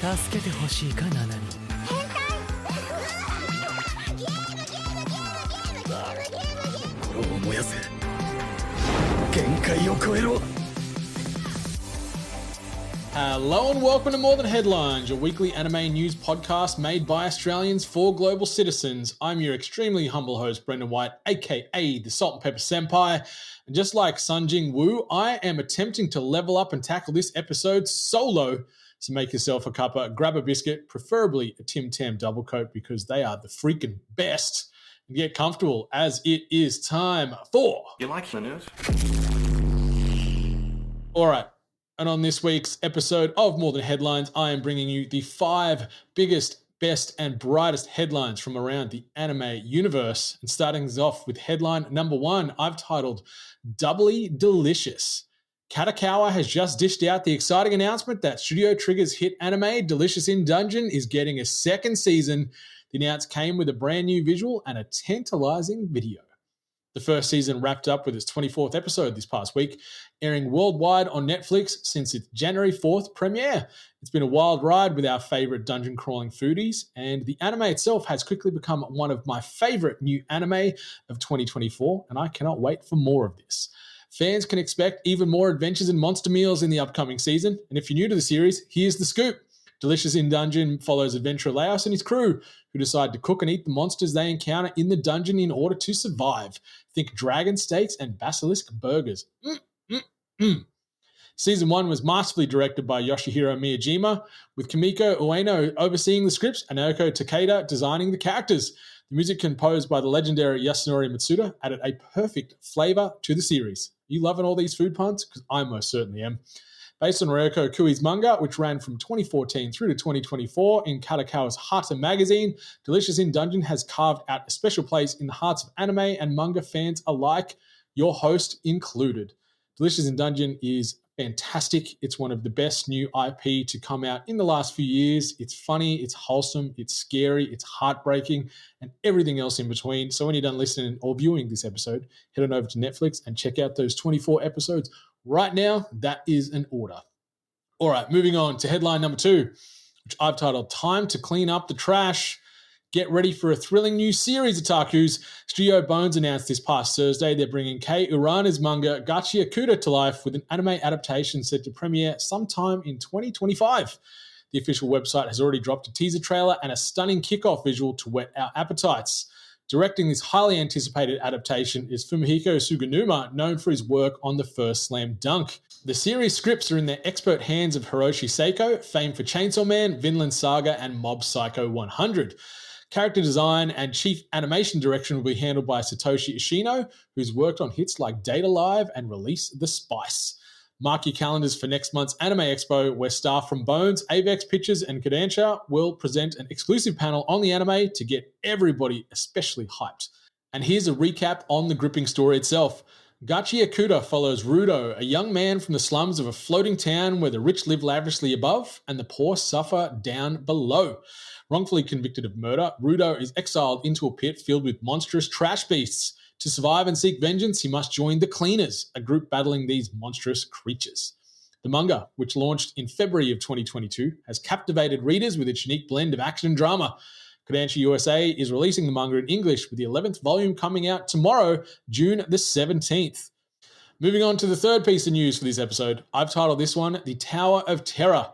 助けてほしいかナナに。心を燃やせ。限界を超えろ。 Hello and welcome to More Than Headlines, your weekly anime news podcast made by Australians for global citizens. I'm your extremely humble host, Brendan White, aka the Salt and Pepper Senpai. And just like Sun Jing Woo, I am attempting to level up and tackle this episode solo. So make yourself a cuppa, grab a biscuit, preferably a Tim Tam double coat because they are the freaking best. And get comfortable as it is time for... You like the news? All right. And on this week's episode of More Than Headlines, I am bringing you the 5 biggest, best, and brightest headlines from around the anime universe. And starting us off with headline number 1, I've titled Doubly Delicious. Gachiakuta has just dished out the exciting announcement that Studio Trigger's hit anime Delicious in Dungeon is getting a second season. The announcement came with a brand new visual and a tantalizing video. The first season wrapped up with its 24th episode this past week, airing worldwide on Netflix since its January 4th premiere. It's been a wild ride with our favorite dungeon crawling foodies, and the anime itself has quickly become one of my favorite new anime of 2024, and I cannot wait for more of this. Fans can expect even more adventures and monster meals in the upcoming season, and if you're new to the series, here's the scoop. Delicious in Dungeon follows adventurer Laos and his crew, who decide to cook and eat the monsters they encounter in the dungeon in order to survive. Think dragon steaks and basilisk burgers. Season 1 was masterfully directed by Yoshihiro Miyajima, with Kimiko Ueno overseeing the scripts and Naoko Takeda designing the characters. The music composed by the legendary Yasunori Mitsuda added a perfect flavor to the series. Are you loving all these food puns? Because I most certainly am. Based on Ryoko Kui's manga, which ran from 2014 through to 2024 in Gachiakuta Hata magazine, Delicious in Dungeon has carved out a special place in the hearts of anime and manga fans alike, your host included. Delicious in Dungeon is fantastic. It's one of the best new IP to come out in the last few years. It's funny, it's wholesome, it's scary, it's heartbreaking, and everything else in between. So when you're done listening or viewing this episode, head on over to Netflix and check out those 24 episodes. Right now, that is an order. All right, moving on to headline number 2, which I've titled Time to Clean Up the Trash. Get ready for a thrilling new series, Otakus. Studio Bones announced this past Thursday they're bringing Kei Urana's manga Gachiakuta to life with an anime adaptation set to premiere sometime in 2025. The official website has already dropped a teaser trailer and a stunning kickoff visual to whet our appetites. Directing this highly anticipated adaptation is Fumihiko Suganuma, known for his work on the first Slam Dunk. The series scripts are in the expert hands of Hiroshi Seiko, famed for Chainsaw Man, Vinland Saga, and Mob Psycho 100. Character design and chief animation direction will be handled by Satoshi Ishino, who's worked on hits like Data Live and Release the Spice. Mark your calendars for next month's Anime Expo, where staff from Bones, Avex Pictures, and Kodansha will present an exclusive panel on the anime to get everybody especially hyped. And here's a recap on the gripping story itself. Gachiakuta follows Rudo, a young man from the slums of a floating town where the rich live lavishly above and the poor suffer down below. Wrongfully convicted of murder, Rudo is exiled into a pit filled with monstrous trash beasts. To survive and seek vengeance, he must join the Cleaners, a group battling these monstrous creatures. The manga, which launched in February of 2022, has captivated readers with its unique blend of action and drama. Kodansha USA is releasing the manga in English, with the 11th volume coming out tomorrow, June the 17th. Moving on to the third piece of news for this episode, I've titled this one, The Tower of Terror.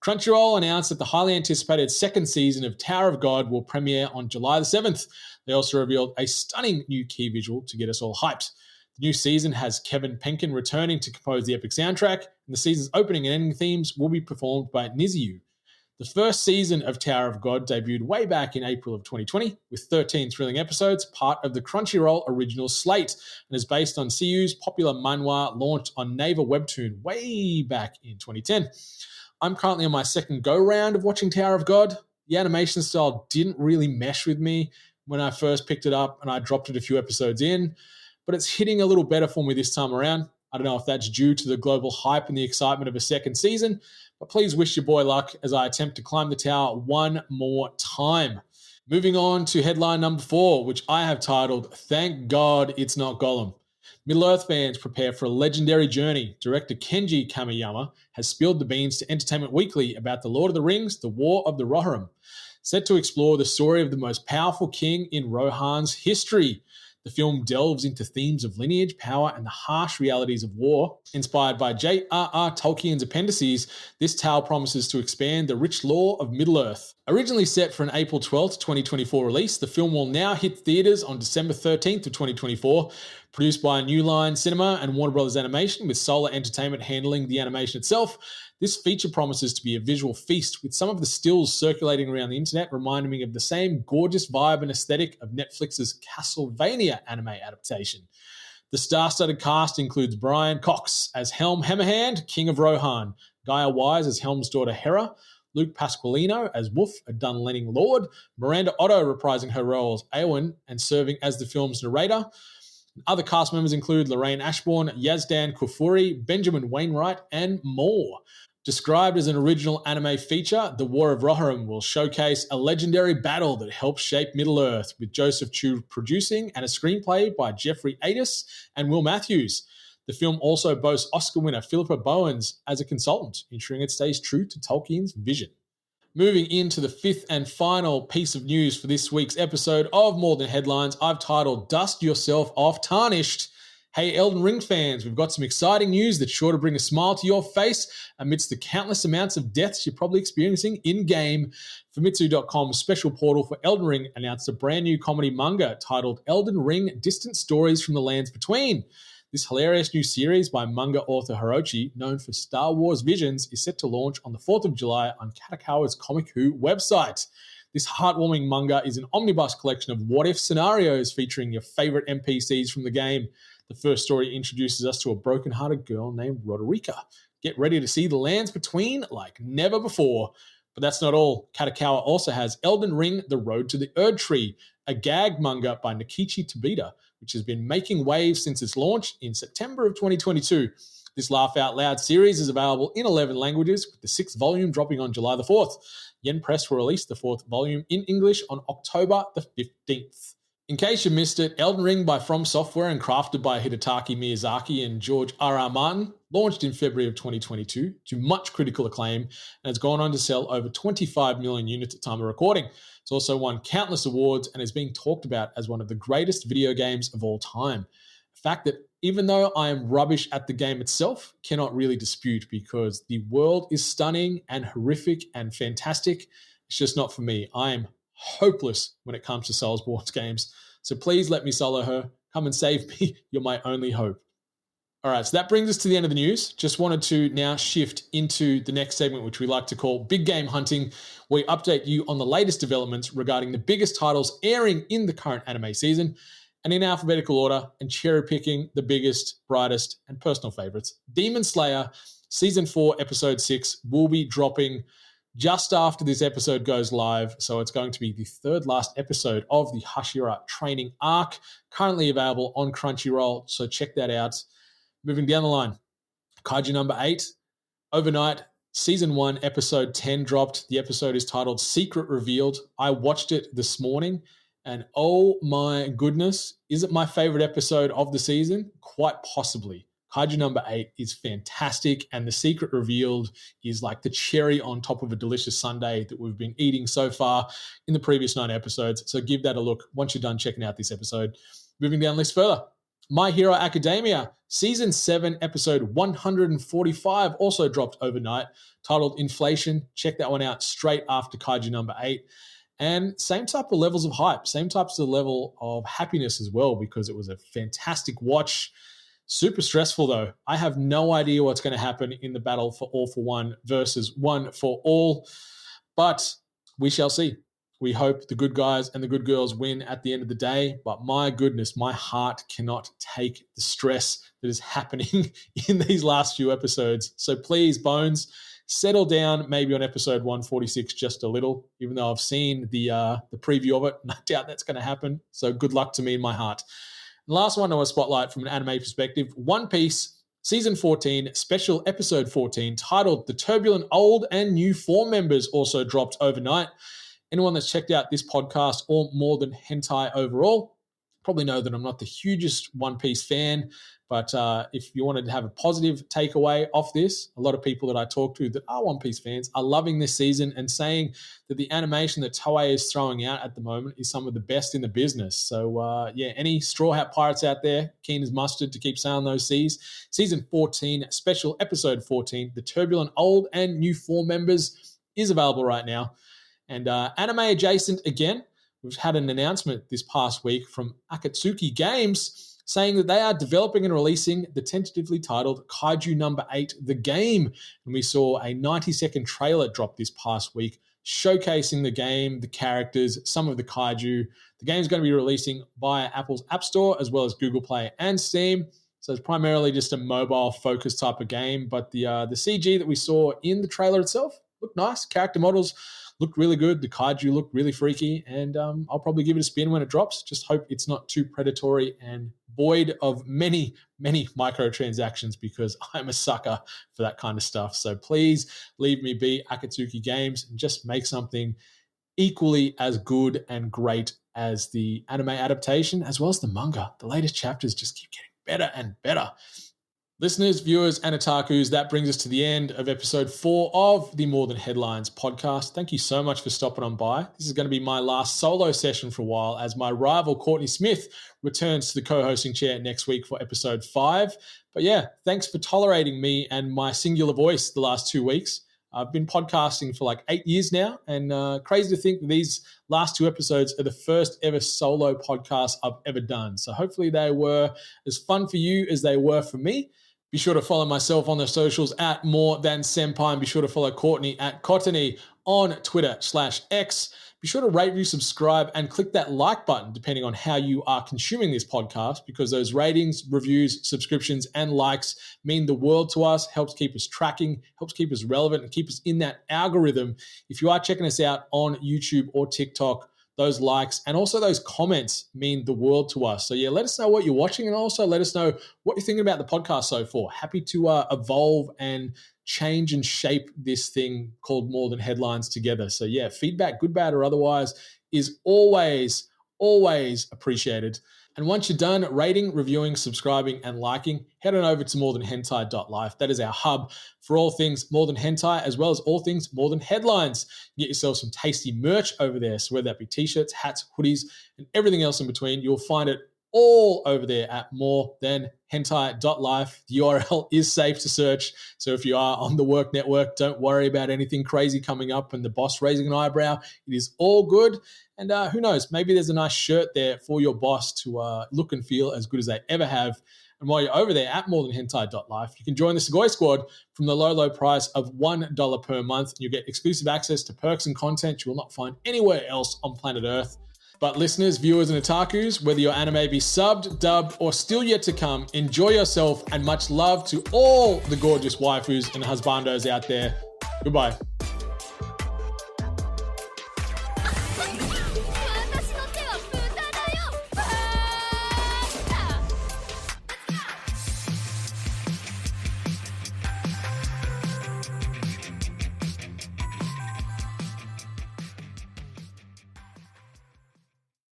Crunchyroll announced that the highly anticipated second season of Tower of God will premiere on July the 7th. They also revealed a stunning new key visual to get us all hyped. The new season has Kevin Penkin returning to compose the epic soundtrack, and the season's opening and ending themes will be performed by Niziu. The first season of Tower of God debuted way back in April of 2020 with 13 thrilling episodes, part of the Crunchyroll original slate, and is based on Seiu's popular manhwa launched on Naver Webtoon way back in 2010. I'm currently on my second go-round of watching Tower of God. The animation style didn't really mesh with me when I first picked it up and I dropped it a few episodes in, but it's hitting a little better for me this time around. I don't know if that's due to the global hype and the excitement of a second season, but please wish your boy luck as I attempt to climb the tower one more time. Moving on to headline number 4, which I have titled, Thank God It's Not Gollum. Middle-earth fans prepare for a legendary journey. Director Kenji Kamiyama has spilled the beans to Entertainment Weekly about The Lord of the Rings, The War of the Rohirrim, set to explore the story of the most powerful king in Rohan's history. The film delves into themes of lineage, power, and the harsh realities of war. Inspired by J.R.R. Tolkien's appendices, this tale promises to expand the rich lore of Middle-earth. Originally set for an April 12th, 2024 release, the film will now hit theaters on December 13th of 2024. Produced by New Line Cinema and Warner Bros. Animation, with Solar Entertainment handling the animation itself, this feature promises to be a visual feast, with some of the stills circulating around the internet reminding me of the same gorgeous vibe and aesthetic of Netflix's Castlevania anime adaptation. The star-studded cast includes Brian Cox as Helm Hammerhand, King of Rohan, Gaia Wise as Helm's daughter Hera, Luke Pasqualino as Wolf, a Dunlenning Lord, Miranda Otto reprising her role as Eowyn and serving as the film's narrator. Other cast members include Lorraine Ashbourne, Yazdan Kufuri, Benjamin Wainwright, and more. Described as an original anime feature, The War of Rohirrim will showcase a legendary battle that helped shape Middle-earth, with Joseph Chu producing and a screenplay by Jeffrey Adis and Will Matthews. The film also boasts Oscar winner Philippa Bowens as a consultant, ensuring it stays true to Tolkien's vision. Moving into the fifth and final piece of news for this week's episode of More Than Headlines, I've titled Dust Yourself Off Tarnished. Hey Elden Ring fans, we've got some exciting news that's sure to bring a smile to your face amidst the countless amounts of deaths you're probably experiencing in-game. Famitsu.com's special portal for Elden Ring announced a brand new comedy manga titled Elden Ring Distant Stories from the Lands Between. This hilarious new series by manga author Hirochi, known for Star Wars visions, is set to launch on the 4th of July on Katakawa's Comic-Who website. This heartwarming manga is an omnibus collection of what-if scenarios featuring your favorite NPCs from the game. The first story introduces us to a broken-hearted girl named Roderica. Get ready to see the lands between like never before. But that's not all. Katakawa also has Elden Ring, The Road to the Erd Tree, a gag manga by Nikichi Tobita, which has been making waves since its launch in September of 2022. This laugh-out-loud series is available in 11 languages, with the 6th volume dropping on July the 4th. Yen Press will release the 4th volume in English on October the 15th. In case you missed it, Elden Ring by From Software and crafted by Hidetaki Miyazaki and George R.R. Martin launched in February of 2022 to much critical acclaim and has gone on to sell over 25 million units at time of recording. It's also won countless awards and is being talked about as one of the greatest video games of all time. A fact that even though I am rubbish at the game itself, cannot really dispute, because the world is stunning and horrific and fantastic. It's just not for me. I am hopeless when it comes to Soulsborne games. So please let me solo her. Come and save me. You're my only hope. All right, so that brings us to the end of the news. Just wanted to now shift into the next segment, which we like to call Big Game Hunting, where we update you on the latest developments regarding the biggest titles airing in the current anime season, and in alphabetical order, and cherry-picking the biggest, brightest, and personal favorites. Demon Slayer Season 4, Episode 6 will be dropping just after this episode goes live, so it's going to be the third last episode of the Hashira training arc, currently available on Crunchyroll, so check that out. Moving down the line, Kaiju number 8, overnight, Season 1, Episode 10 dropped. The episode is titled Secret Revealed. I watched it this morning, and oh my goodness, is it my favorite episode of the season? Quite possibly. Kaiju number 8 is fantastic, and The Secret Revealed is like the cherry on top of a delicious sundae that we've been eating so far in the previous 9 episodes. So give that a look once you're done checking out this episode. Moving down the list further, My Hero Academia, Season 7, Episode 145 also dropped overnight, titled Inflation. Check that one out straight after Kaiju number 8. And same type of levels of hype, same types of level of happiness as well, because it was a fantastic watch. Super stressful though. I have no idea what's going to happen in the battle for All for One versus One for All, but we shall see. We hope the good guys and the good girls win at the end of the day, but my goodness, my heart cannot take the stress that is happening in these last few episodes. So please, Bones, settle down maybe on episode 146 just a little, even though I've seen the preview of it. No doubt that's going to happen. So good luck to me in my heart. And last one I want to spotlight from an anime perspective, One Piece, Season 14, Special Episode 14, titled The Turbulent Old and New Four Members, also dropped overnight. Anyone that's checked out this podcast or More Than Hentai overall Probably know that I'm not the hugest One Piece fan, but if you wanted to have a positive takeaway off this, a lot of people that I talk to that are One Piece fans are loving this season and saying that the animation that Toei is throwing out at the moment is some of the best in the business. So any Straw Hat Pirates out there, keen as mustard to keep sailing those seas. Season 14, special episode 14, the turbulent old and new 4 members is available right now. And anime adjacent again, we've had an announcement this past week from Akatsuki Games saying that they are developing and releasing the tentatively titled Kaiju Number 8, The Game. And we saw a 90-second trailer drop this past week showcasing the game, the characters, some of the kaiju. The game's going to be releasing via Apple's App Store as well as Google Play and Steam. So it's primarily just a mobile-focused type of game. But the CG that we saw in the trailer itself looked nice. Character models looked really good. The kaiju looked really freaky. And I'll probably give it a spin when it drops. Just hope it's not too predatory and void of many, many microtransactions because I'm a sucker for that kind of stuff. So please leave me be, Akatsuki Games, and just make something equally as good and great as the anime adaptation, as well as the manga. The latest chapters just keep getting better and better. Listeners, viewers, and otakus, that brings us to the end of episode 4 of the More Than Headlines podcast. Thank you so much for stopping on by. This is going to be my last solo session for a while as my rival Courtney Smith returns to the co-hosting chair next week for episode 5. But yeah, thanks for tolerating me and my singular voice the last 2 weeks. I've been podcasting for like 8 years now, and crazy to think that these last 2 episodes are the first ever solo podcast I've ever done. So hopefully they were as fun for you as they were for me. Be sure to follow myself on the socials at More Than Senpai, and be sure to follow Courtney at Cottony on Twitter/X. Be sure to rate, review, subscribe, and click that like button depending on how you are consuming this podcast, because those ratings, reviews, subscriptions, and likes mean the world to us, helps keep us tracking, helps keep us relevant, and keep us in that algorithm. If you are checking us out on YouTube or TikTok, those likes and also those comments mean the world to us. So yeah, let us know what you're watching, and also let us know what you're thinking about the podcast so far. Happy to evolve and change and shape this thing called More Than Headlines together. So yeah, feedback, good, bad, or otherwise, is always, always appreciated. And once you're done rating, reviewing, subscribing, and liking, head on over to morethanhentai.life. That is our hub for all things More Than Hentai, as well as all things More Than Headlines. You get yourself some tasty merch over there. So whether that be t-shirts, hats, hoodies, and everything else in between, you'll find it all over there at morethanhentai.life. The URL is safe to search. So if you are on the work network, don't worry about anything crazy coming up and the boss raising an eyebrow. It is all good. And who knows, maybe there's a nice shirt there for your boss to look and feel as good as they ever have. And while you're over there at morethanhentai.life, you can join the Sugoi Squad from the low, low price of $1 per month. You get exclusive access to perks and content you will not find anywhere else on planet Earth. But listeners, viewers, and otakus, whether your anime be subbed, dubbed, or still yet to come, enjoy yourself, and much love to all the gorgeous waifus and husbandos out there. Goodbye.